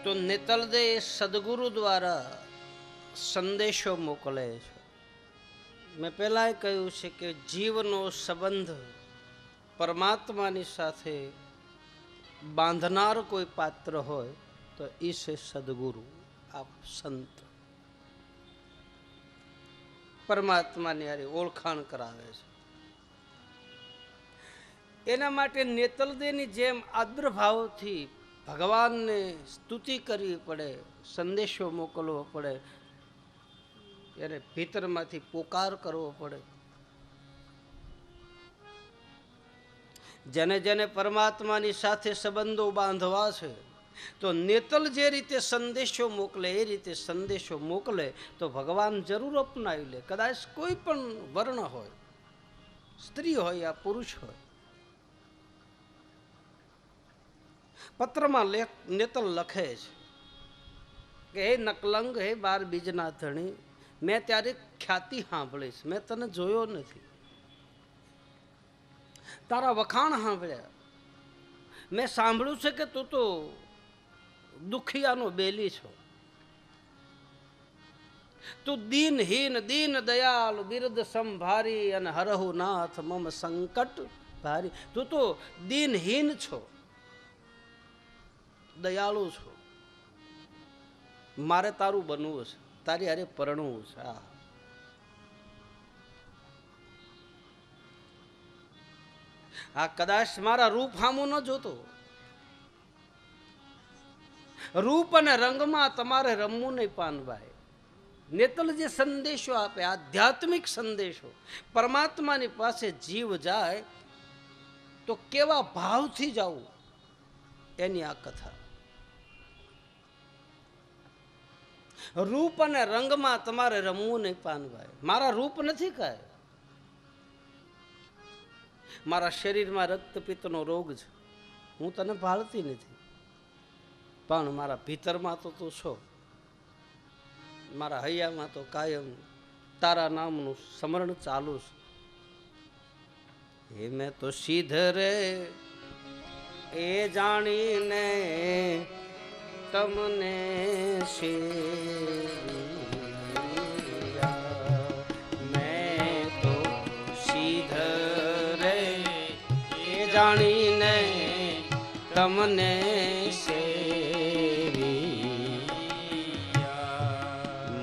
તો નેતલદે સદગુરુ દ્વારા સંદેશો મોકલે છે. મેં પહેલાં કહ્યું છે કે જીવનો સંબંધ પરમાત્માની સાથે બાંધનાર કોઈ પાત્ર હોય તો એ છે સદગુરુ. આ સંત પરમાત્માની હારે ઓળખાણ કરાવે છે. એના માટે નેતલદેની જેમ આદ્રભાવથી ભગવાનને સ્તુતિ કરવી પડે, સંદેશો મોકલવો પડે, એને ભીતરમાંથી પોકાર કરવો પડે. જેને જેને પરમાત્માની સાથે સંબંધો બાંધવા છે તો નેતલ જે રીતે સંદેશો મોકલે એ રીતે સંદેશો મોકલે તો ભગવાન જરૂર અપનાવી લે. કદાચ કોઈ પણ વર્ણ હોય, સ્ત્રી હોય યા પુરુષ હોય. પત્રમાં નેતલ લખે છે કે હે નકલંગ, હે બાર બીજના ધણી, મેં ત્યારે ખ્યાતિ સાંભળીશ, મેં તને જોયો નથી. તારા વખાણ સાંભળ્યા. મેં સાંભળ્યું છે કે તું તો દુખિયાનો બેલી છો. તું દીનહીન દીન દયાલ બિરદ સંભારી અને હરહુ નાથ મમ સંકટ ભારી. તું તો દીનહીન છો, દયાળુ છો. મારે તારું બનવું છે, તારી હારે પરણવું છે. આ કદાચ મારા રૂપ હામું ન જોતો, રૂપ અને રંગમાં તમારે રમવું નહીં પાનભાઈ. નેતલ જે સંદેશો આપે, આધ્યાત્મિક સંદેશો, પરમાત્માની પાસે જીવ જાય તો કેવા ભાવથી જવું, એની આ કથા. રૂપ અને રંગમાં તમારે રમવું નહીં પાનભાઈ. મારા રૂપ નથી કાંઈ, મારા શરીરમાં રક્તપિત્તનો રોગ છે, હું તને ભાળતી નથી, પણ મારા ભીતરમાં તો તું છો. મારા હૈયામાં તો કાયમ તારા નામનું સ્મરણ ચાલુ છે. એ મેં તો સીધરે એ જાણીને તમને મેં તો સીધરે એ જાણીને તમને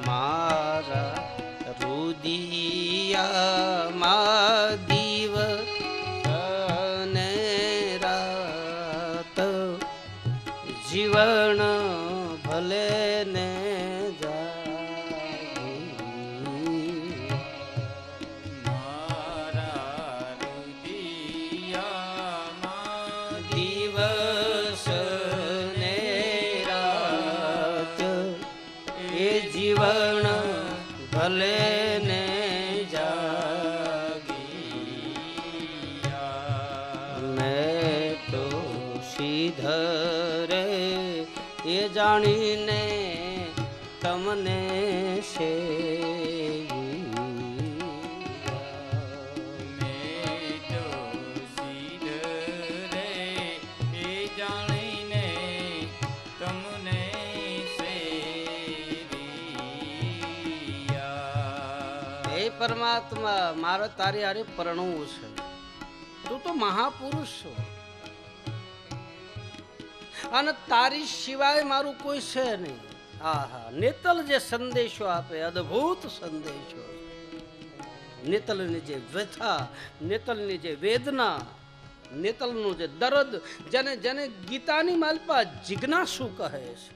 મારા રુદિયામાં દીવ અને રાત જીવન ભલે ને જીવન ભલે ને જાગી. મેં તો સીધરે એ જાણીને તમને પરમાત્મા મારે તારી હારે પરણવું છે. તું તો મહાપુરુષ છો અને તારી સિવાય મારું કોઈ છે નહીં. આહા, નેતલ જે સંદેશો આપે, અદ્ભુત સંદેશો. નેતલની જે વ્યથા, નેતલની જે વેદના, નેતલનું જે દર્દ, જેને જેને ગીતાની માલપા જિજ્ઞાસુ કહે છે.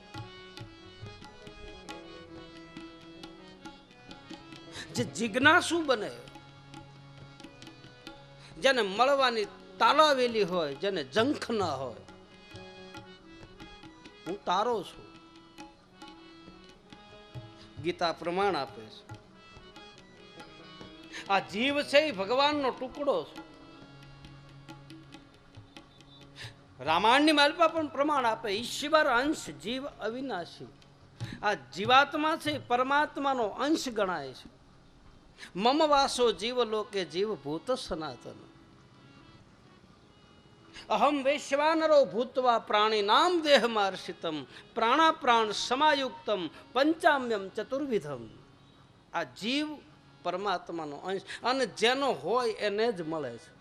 જે જિજ્ઞાસુ બને, જેને મળવાની તાલાવેલી હોય, જેને જંખ ના હોય, હું તારો છું. ગીતા પ્રમાણ આપે છે. આ જીવ છે એ ભગવાનનો ટુકડો છે. રામાયણની માલપા પણ પ્રમાણ આપે, ઈશ્વર અંશ જીવ અવિનાશી. આ જીવાત્મા છે પરમાત્માનો અંશ ગણાય છે. મમ વાસો જીવ લોકે જીવ ભૂત સનાતન. અહમ વૈશ્વાનરો ભૂતવા પ્રાણીનામ દેહમાર્ષિતમ પ્રાણાપ્રાણ સમાયુક્તમ પંચામ્યમ ચતુર્વિધમ. આ જીવ પરમાત્માનો અંશ અને જેનો હોય એને જ મળે છે.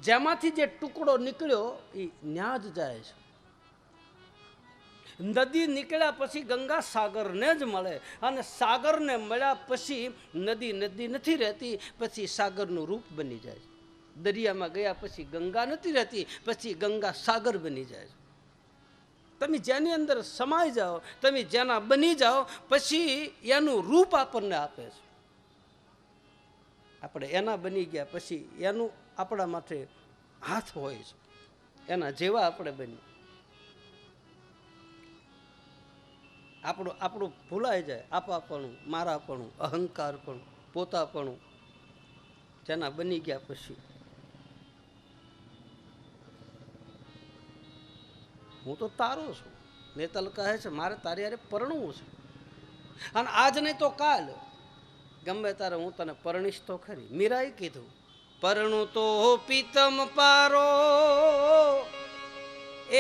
જેમાંથી જે ટુકડો નીકળ્યો એ ન્યા જ જાય છે. નદી નીકળ્યા પછી ગંગા સાગરને જ મળે અને સાગરને મળ્યા પછી નદી નથી રહેતી, પછી સાગરનું રૂપ બની જાય છે. દરિયામાં ગયા પછી ગંગા નથી રહેતી, પછી ગંગા સાગર બની જાય. તમે જેની અંદર સમાઈ જાઓ, તમે જેના બની જાઓ, પછી એનું રૂપ આપણને આપે છે. આપણે એના બની ગયા પછી એનું આપણા માટે હાથ હોય છે, એના જેવા આપણે બની. આપણું ભૂલાઈ જાય આપાપણું, મારાપણું, અહંકારપણું, પોતાપણું જેના બની ગયા પછી. હું તો તારો છું. નેતલ કહે છે મારે તારી હારે પરણવું છે, અને આજ નહીં તો કાલ ગમે તારે હું તને પરણીશ તો ખરી. મીરાએ કીધું પરણું તો પીતમ પારો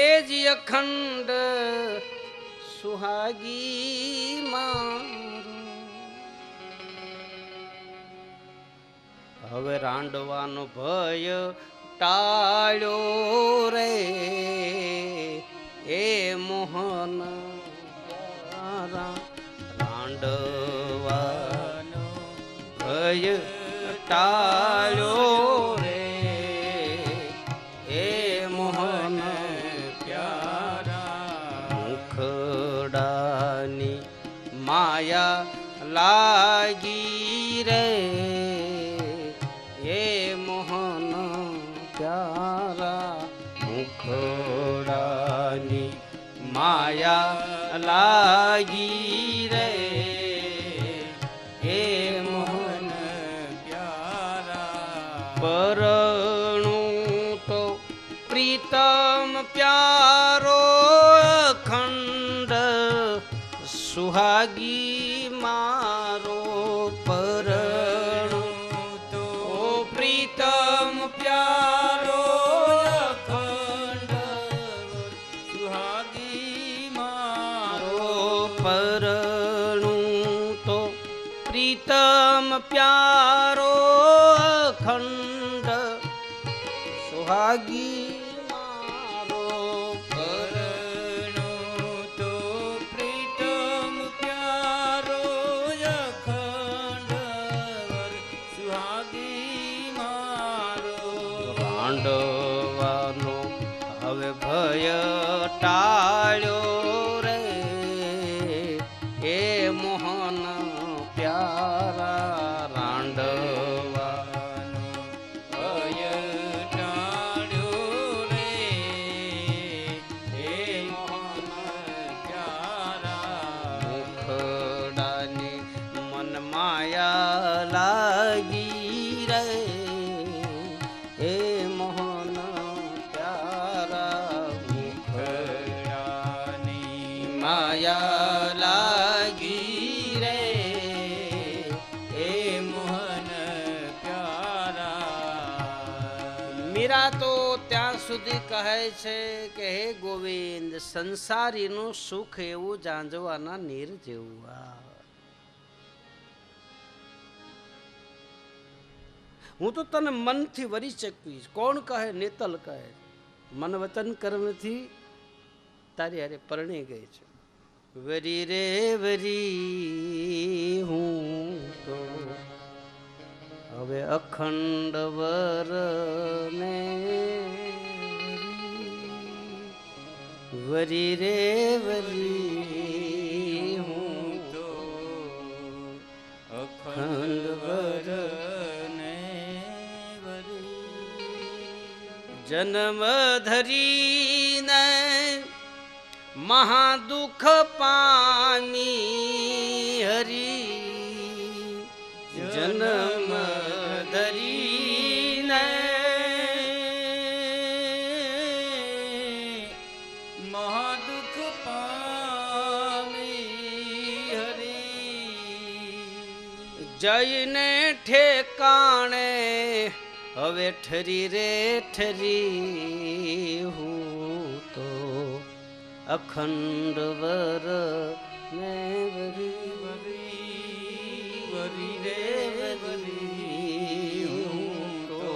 એ જ અખંડ સુહાગી મારો. હવે રાંડવાનો ભય ટાળ્યો રે એ મોહન રાંડવાનો ભય ટાળ્યો રે એ મોહન પ્યારા. મુખડાની માયા લાગી રે એ મોહન પ્યારા. મુખડાની માયા લાગી રે એ મોહન પ્યારા. પરણું તો પ્રીતમ પ્યારો અખંડ સુહાગી મારો. પરણું તો પ્રીતમ પ્યારો અખંડ સુહાગી મારો. પરણું તો પ્રીતમ પ્યારો અખંડ સુહાગી મારો. પરણું તો પ્રીતમ પ્યારો અખંડ સુહાગી મારો. રાંડવાનો હવે ભય ટાળ્યો રે એ મોહન પ્યારા. રાંડવાનો ભય ટાળ્યો રે એ મોહન પ્યારા. મુખડાની મન માયા લાગી રે એ મોહન પ્યારા. મુખડાની માયા લાગી રે એ મોહન પ્યારા. મીરા તો ત્યાં સુધી કહે છે કે હે ગોવિંદ, સંસારીનું સુખ એવું જાંજવાના નીર જેવું. હું તો તને મનથી વરી શકીશ. કોણ કહે? નેતલ કહે મન વચન કર્મથી તારી હારે પરણી ગઈ છે. વરી રે વરી હું તો હવે અખંડ વર ને વરી રે વરી હું તો અખંડ વર ને વરી. જન્મ ધરીને મહાદુખ પામી હરી. જન્મ ધરીને મહાદુખ પામી હરી. જઈને ઠેકાણે હવે ઠરી રે ઠરી હું તો અખંડ વર ને વરી વરી રે વરી હું તો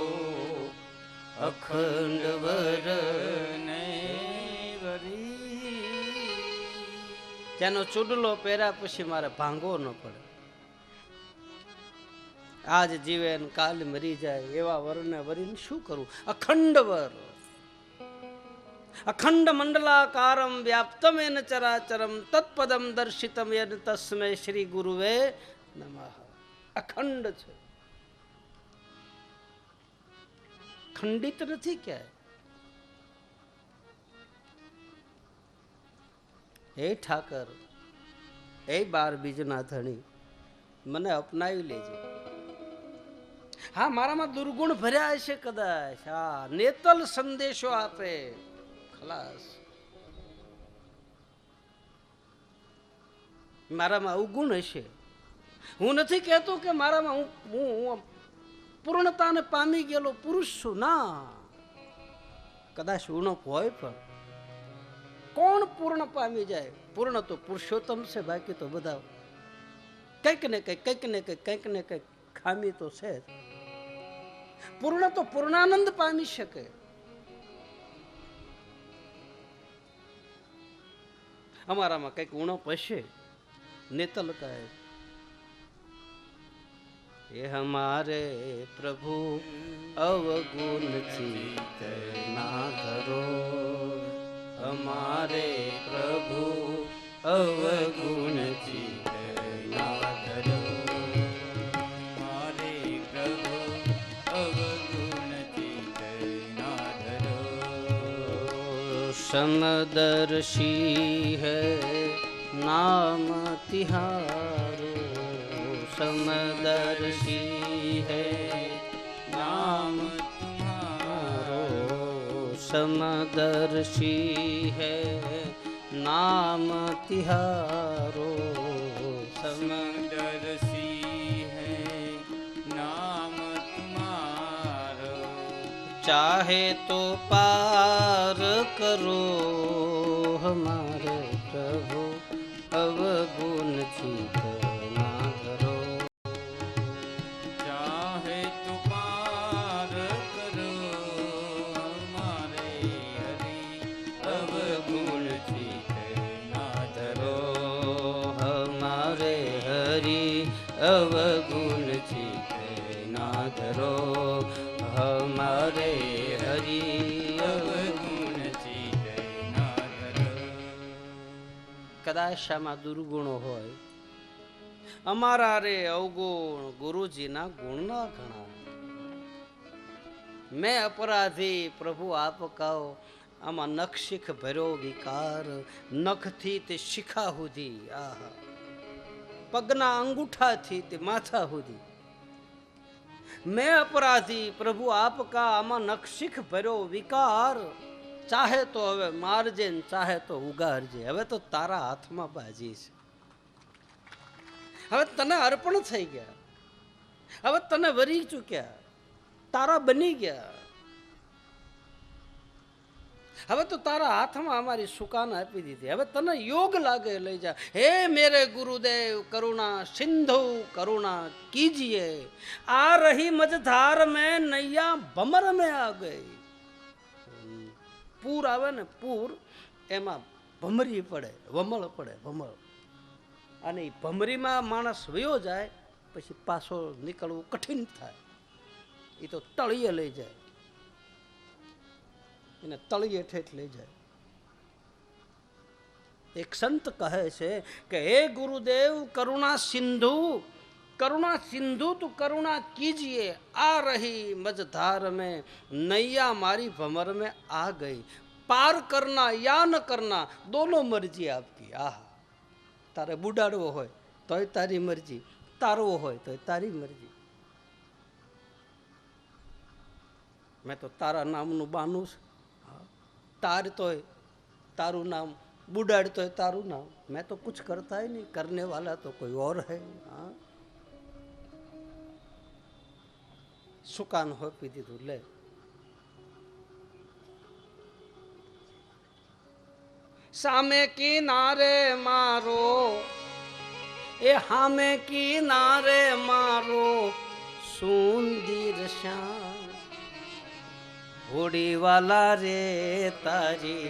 અખંડ વર ને વરી. ત્યાંનો ચૂડલો પહેર્યા પછી મારે ભાંગવો ન પડે. આજ જીવે ને કાલ મરી જાય એવા વરને વરીને શું કરવું? અખંડ વર, અખંડ મંડલાકારમ વ્યાપ્તમ એન ચરાચરમ તત્પદમ દર્શિતમ એન તસ્મે શ્રી ગુરુવે નમઃ. અખંડ છે, ખંડિત નથી ક્યાંય. હે ઠાકર, હે 12 બીજના ધણી, મને અપનાવી લેજે. હા, મારામાં દુર્ગુણ ભર્યા હશે કદાચ. હા, નેતલ સંદેશો આપે, ખલાસ. મારામાં અવગુણ હશે. હું નથી કહેતો કે મારામાં હું પૂર્ણતાને પામી ગયેલો પુરુષ છું. ના, કદાચ ઉણપ હોય, પણ કોણ પૂર્ણ પામી જાય? પૂર્ણ તો પુરુષોત્તમ છે, બાકી તો બધા કંઈક ને કંઈક ખામી તો છે. પૂર્ણ તો પૂર્ણાનંદ પામી શકે. અમારામાં કંઈક ઉણપ હશે. નેતલ કહે, એ હમારે પ્રભુ અવગુણ ચિત્ત ના ધરો, હમારે પ્રભુ અવગુણ ચિત્ત ના ધરો, હમારે પ્રભુ અવગુણ ચિત્ત ના ધરો. સમદર્શી હૈ नाम तिहारो, समदर्शी है नाम तुम्हारो, समदर्शी है नाम तिहारो, समदर्शी है नाम तुम्हारो. चाहे तो पार करो हमारे प्रभु अवगुण चित्त ना धरो, चाहे तो पार करो हमारे हरि अवगुण चित्त ना धरो, हमारे हरि अवगुण चित्त ना धरो, हमारे हरि કદાચ આમાં દુર્ગુણો હોય. અમારા રે અવગુણ ગુરુજીના ગુણના ઘણા. મેં અપરાધી પ્રભુ આપ કહો, આમાં નખ શીખ ભર્યો વિકાર, નખથી તે શિખા સુધી, આહા, પગના અંગૂઠાથી તે માથા સુધી. મેં અપરાધી પ્રભુ આપ કા, આમાં નખ શીખ ભર્યો વિકાર. ચાહે તો હવે મારજે ને ચાહે તો ઉગારજે. હવે તો તારા હાથમાં બાજી છે. હવે તને અર્પણ થઈ ગયા, હવે તને વરી ચૂક્યા, તારા બની ગયા. હવે તો તારા હાથમાં અમારી સુકાન આપી દીધી. હવે તને યોગ લાગે લઈ જા. હે મેરે ગુરુદેવ કરુણા સિંધુ કરુણા કીજીએ, આ રહી મझधार में नैया भमर में आ गई. પૂર આવે ને, પૂર, એમાં ભમરી પડે, વમળ પડે, વમળ. અને એ ભમરીમાં માણસ વયો જાય પછી પાછો નીકળવું કઠિન થાય. એ તો તળિયે લઈ જાય, એને તળિયે ઠેઠ લઈ જાય. એક સંત કહે છે કે હે ગુરુદેવ કરુણા સિંધુ તું કરુણા कीजिए, आ रही मझधार में नैया मारी भंवर में आ गई. पार करना या न करना दोनों मर्जी आपकी. आहा, તારે બુડાડવો હોય તોય તારી મરજી, તારવો હોય તોય તારી મરજી. મેં તો તારા નામનું બાનું છે. તાર તોય તારું નામ, બુડાડ તોય તારું નામ. મેં તો કુછ કરતા ही नहीं, करने वाला तो कोई और है. हाँ, સુકાન હોપી દીધું. લે સામે કિનારે મારો, એ સામે કિનારે મારો સુંદર શ્યામ, હોડી વાલા રે તારી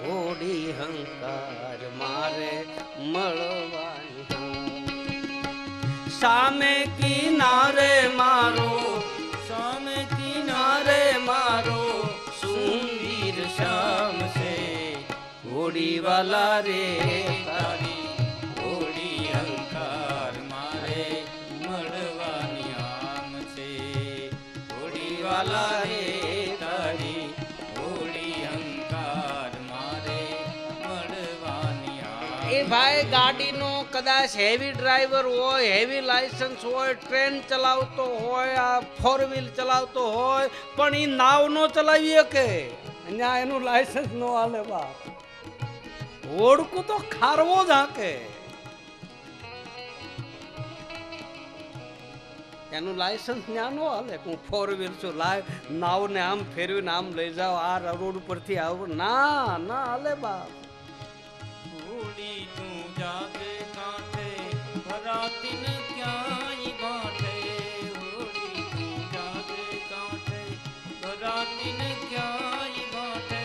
હોડી હંકાર મારે મળવાની. સામે કિનારે મારો, સામે કિનારે મારો સુંદર શ્યામ છે, હોડી વાલા રે તારી હોડી હંકાર મારે મળવાની આમ છે, હોડી વાલા રે તારી હોડી હંકાર મારે મળવાની આમ. એ ભાઈ ગાડીનો કદાચ હેવી ડ્રાઈવર હોય, હેવી લાયસન્સ હોય, ટ્રેન ચલાવતો હોય, આ 4 વ્હીલ ચલાવતો હોય, પણ એ નાવ નો ચલાવી શકે. અહીંયા એનું લાયસન્સ નો હાલે બા. ઓળખું તો ખારવો જ હાકે, એનું લાયસન્સ ત્યાં નો હાલે. હું 4 વ્હીલ છું, લાય નાવ ને આમ ફેરવીને આમ લઈ જાવ, આ રોડ પરથી આવું, ના ના હાલે બાપ. હોડી તું જાગે કાંઠે ભરાતી ને ક્યાંય ગાંઠે, હોડી તું જાગે કાંઠે ભરાતી ને ક્યાંય ગાંઠે,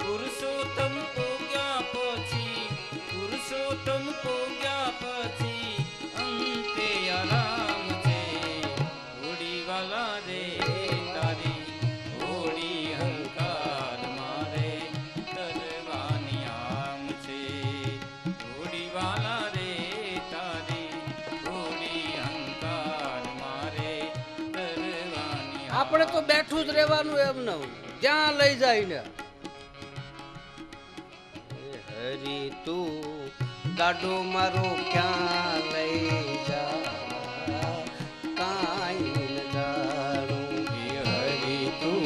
પુરુષોત્તમ પોગ્યા પછી, પુરુષોત્તમ પોગ્યા પછી અંતે આરામ છે, હોડી વાલા રે તારી હોડી હંકાર મારે તરવાની આમ છે, હોડી વાલા રે તારી હોડી હંકાર મારે તરવાની. આપણે તો બેઠું જ રહેવાનું એમ ન, જ્યાં લઈ જાય ને. હરી તું ગાડો મારો ક્યાં લઈ જા, કાંઈ ન જાણું. હરી તું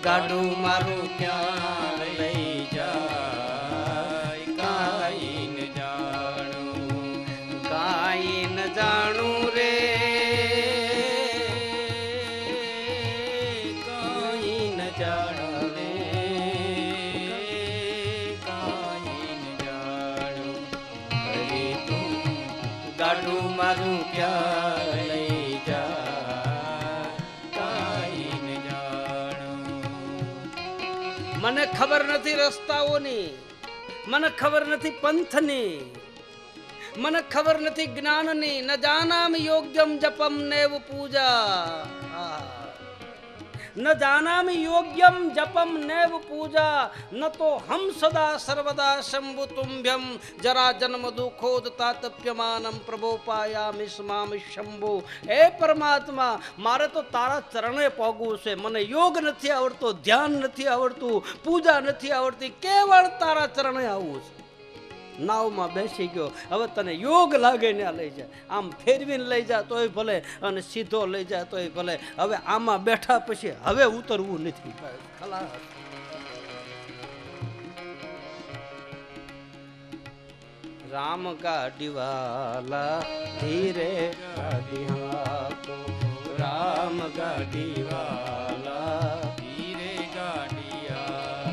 ગાડો મારો ક્યાં લઈ જાય કાંઈ ન જાણું, કાંઈ ન જાણું રે, કાંઈ ન જાણું રે, કાંઈ ન જાણું. હરી તું ગાડું મારું ક્યાં લઈ જા કાંઈ ન જાણું. મને ખબર નથી રસ્તાઓની, મને ખબર નથી પંથની, મને ખબર નથી જ્ઞાનની. ન જાનામ યોગ્યમ જપમ નેવ પૂજા, ન જાનામિ યોગ્યમ જપમ નેવ પૂજા, ન તો હમ સદા સર્વદા શંભુ તુંભ્યમ જરા જન્મ દુઃખોદ તાતપ્યમાનમ પ્રભોપાયામિ સ્મામિ શંભુ. હે પરમાત્મા, મારે તો તારા ચરણે પહોંચવું છે. મને યોગ નથી આવડતો, ધ્યાન નથી આવડતું, પૂજા નથી આવડતી, કેવળ તારા ચરણે આવવું છે. નાવમાં બેસી ગયો, હવે તને યોગ લાગે ને લઈ જાય, આમ ફેરવીને લઈ જા તોય ભલે, અને સીધો લઈ જાય તોય ભલે. હવે આમાં બેઠા પછી હવે ઉતરવું નથી. ખલાસ. રામ ગાડી વાલા ધીરે ગાડી હાકો, રામ ગાડી વાલા ધીરે ગાડિયા,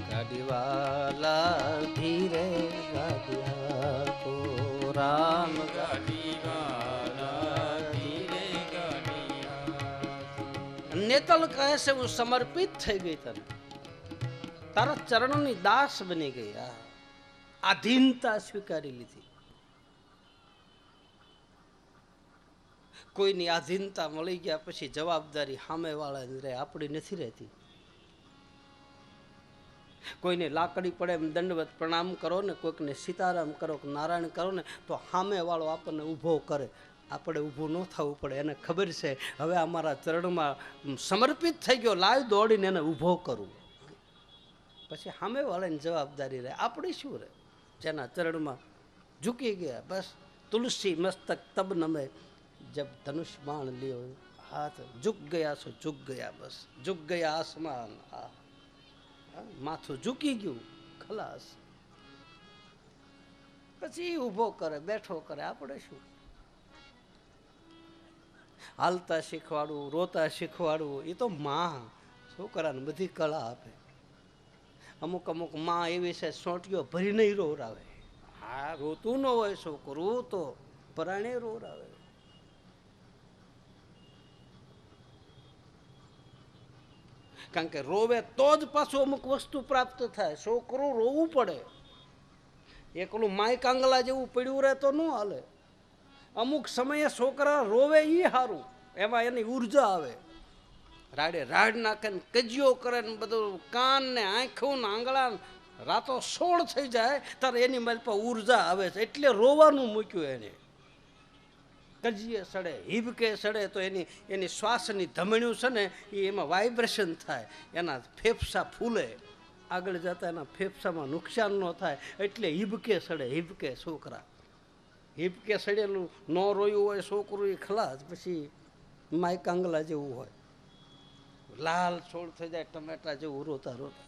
ગાડી વાલા ધીરે ગાડી હાકો, રામ ગાડીવાલા ધીરે ગાડિયા. નેતલ કહે છે હું સમર્પિત થઈ ગઈ તને, તારા ચરણોની દાસ બની ગઈ. આધીનતા સ્વીકારી લીધી. કોઈની આધીનતા મળી ગયા પછી જવાબદારી સામે વાળાની રહે, આપણી નથી રહેતી. કોઈને લાકડી પડે એમ દંડવત પ્રણામ કરો ને, કોઈકને સીતારામ કરો કે નારાયણ કરો ને, તો સામે વાળો આપણને ઊભો કરે. આપણે ઊભું ન થવું પડે. એને ખબર છે હવે અમારા ચરણમાં સમર્પિત થઈ ગયો, લાવ દોડીને એને ઊભો કરું. પછી સામે વાળાની જવાબદારી રહે, આપણી શું રહે? જેના ચરણમાં ઝૂકી ગયા બસ. તુલસી મસ્તક તબ નમે જબ ધનુષ બાણ લ્યો હાથ, ઝુક ગયા સો ઝુક ગયા, બસ ઝુક ગયા આસમાન. માથું ઝૂકી ગયું, ખલાસ. પછી ઊભો કરે, બેઠો કરે, આપણે શું? હાલતા શીખવાડવું, રોતા શીખવાડવું, એ તો માં છોકરાને બધી કળા આપે. અમુક અમુક માં એવી છે સોંટીઓ ભરીને રોવરાવે. હા, રોતું ન હોય છોકરું તો પરાણે રોવરાવે. કારણ કે રોવે તો જ પાછું અમુક વસ્તુ પ્રાપ્ત થાય. છોકરું રોવું પડે. એકલું માય કાંગલા જેવું પડ્યું રહે તો ન હાલે. અમુક સમયે છોકરા રોવે એ સારું, એમાં એની ઉર્જા આવે. રાડે રાડ નાખે ને કજિયો કરે ને બધું કાન ને આંખું ને આંગળા રાતો સોળ થઈ જાય ત્યારે એની મારી પર ઉર્જા આવે છે. એટલે રોવાનું મૂક્યું એને. કજીએ સડે, હિબકે સડે તો એની શ્વાસની ધમણીઓ છે ને એ એમાં વાઇબ્રેશન થાય, એના ફેફસા ફૂલે, આગળ જતા એના ફેફસામાં નુકસાન ન થાય. એટલે હિબકે સડે, હિબકે છોકરા. હિબકે સડેલું ન રોયું હોય છોકરું એ ખલાસ, પછી માય કાંગલા જેવું હોય, લાલ છોડ થઈ જાય ટમેટા જેવું રોતા રોતા.